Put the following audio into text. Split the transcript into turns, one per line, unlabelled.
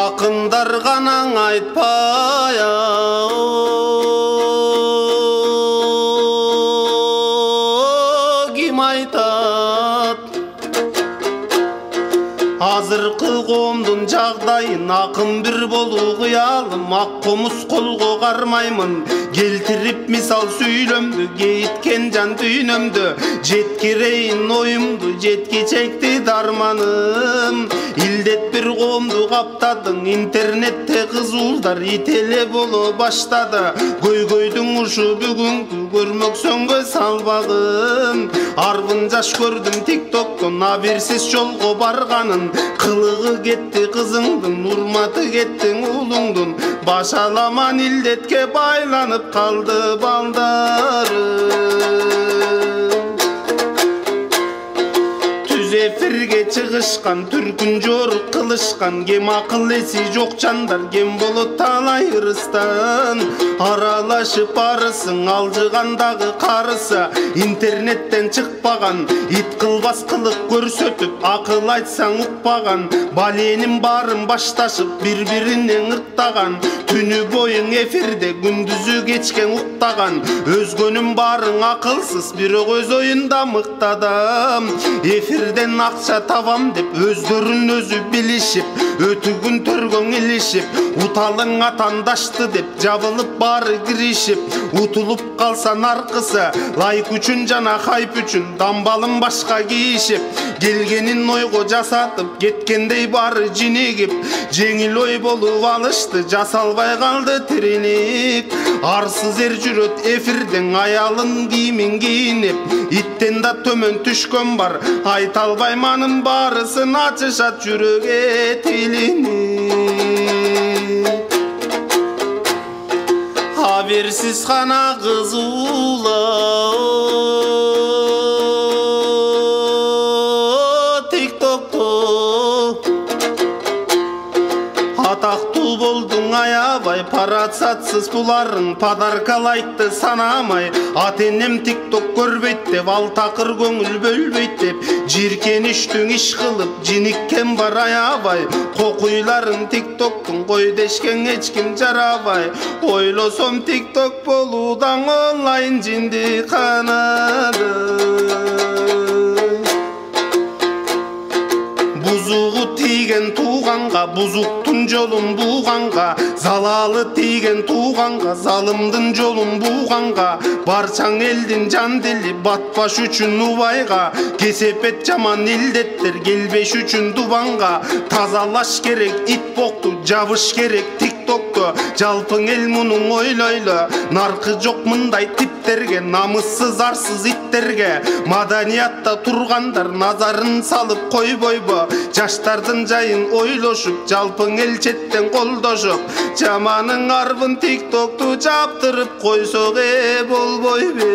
Акындар ғанаң айтпай ким айтат азыркы коомдун жагдайын акын бир болуу кыялым ак комуз колго кармаймын келтирип мисал сүйлөмдү кейиткен жан дүйнөмдү жеткирейин оюмду жеткичекти дарманым илдет бир коомду каптадың интернетте кызуулдар ителе боло баштады көйгөйдүң ушу бүгүнкү көрмөксөң көз албагын арбын жаш көрдүм тиктоктон аберсиз жолго барганын кылыгы кетти кызыңдын урматы кеттиң уулуңдун башаламан илдетке байланып калды балдарым түз эфирге чыгышкан түркүн жорук кылышкан кем акыл эси жок жандар кем болот талай ырыстан аралашып барысың алжыгандагы карысы интернеттен чыкпаган ит кылбас кылык көрсөтүп акыл айтсаң укпаган баленин баарын башташып бири-бирине ыктаган түнү боюң эфирде күндүзү кечкен уктаган өзгөнүн баарын акылсыз бирок өз оюнда мыктадам эфирден акча табам деп өздөрүн өзү билишип өтүгүн төргөң илишип уталың атандашты деп жабылып баары киришип утулуп калса наркысы лайк үчүн жана хайп үчүн дамбалын башка кийишип келгенин ойго жасатып кеткендей баары жинегип жеңил ой болуп алышты жасалбай калды тириник арсыз эр жүрөт эфирден аялын кийимин кийинип иттен да төмөн түшкөн бар айта албайманын баарысын ачышат жүрөгө тилини аберсиз гана кызуулоо тиктокто атактуу болдуң аябай парацатсыз буларың подарка лайкты санамай ата энем тикток көрбөйт деп ал такыр көңүл бөлбөйт деп жиркеничтиң иш кылып жиниккен бар аябай кокуйларың тиктоктун кой дешкен эч ким жарабай ойлосом тикток болуудан онлайн жинди канады бузугу тийген тууганга бузуктун жолун бууганга залалы тийген тууганга залымдын жолун бууганга барчаң элдин жан дили батпаш үчүн убайга кесепет жаман илдеттер келбеш үчүн дубанга тазалаш керек ит бокту жабыш керек тиктокту жалпың эл мунун ойлойлу наркы жок мындай типтерге намыссыз арсыз иттерге маданиятта тургандар назарын салып койбойбу жаштардын жайын ойлошуп жалпың эл четтен колдошуп жаманын арбын тиктокту жаптырып койсок болбойбу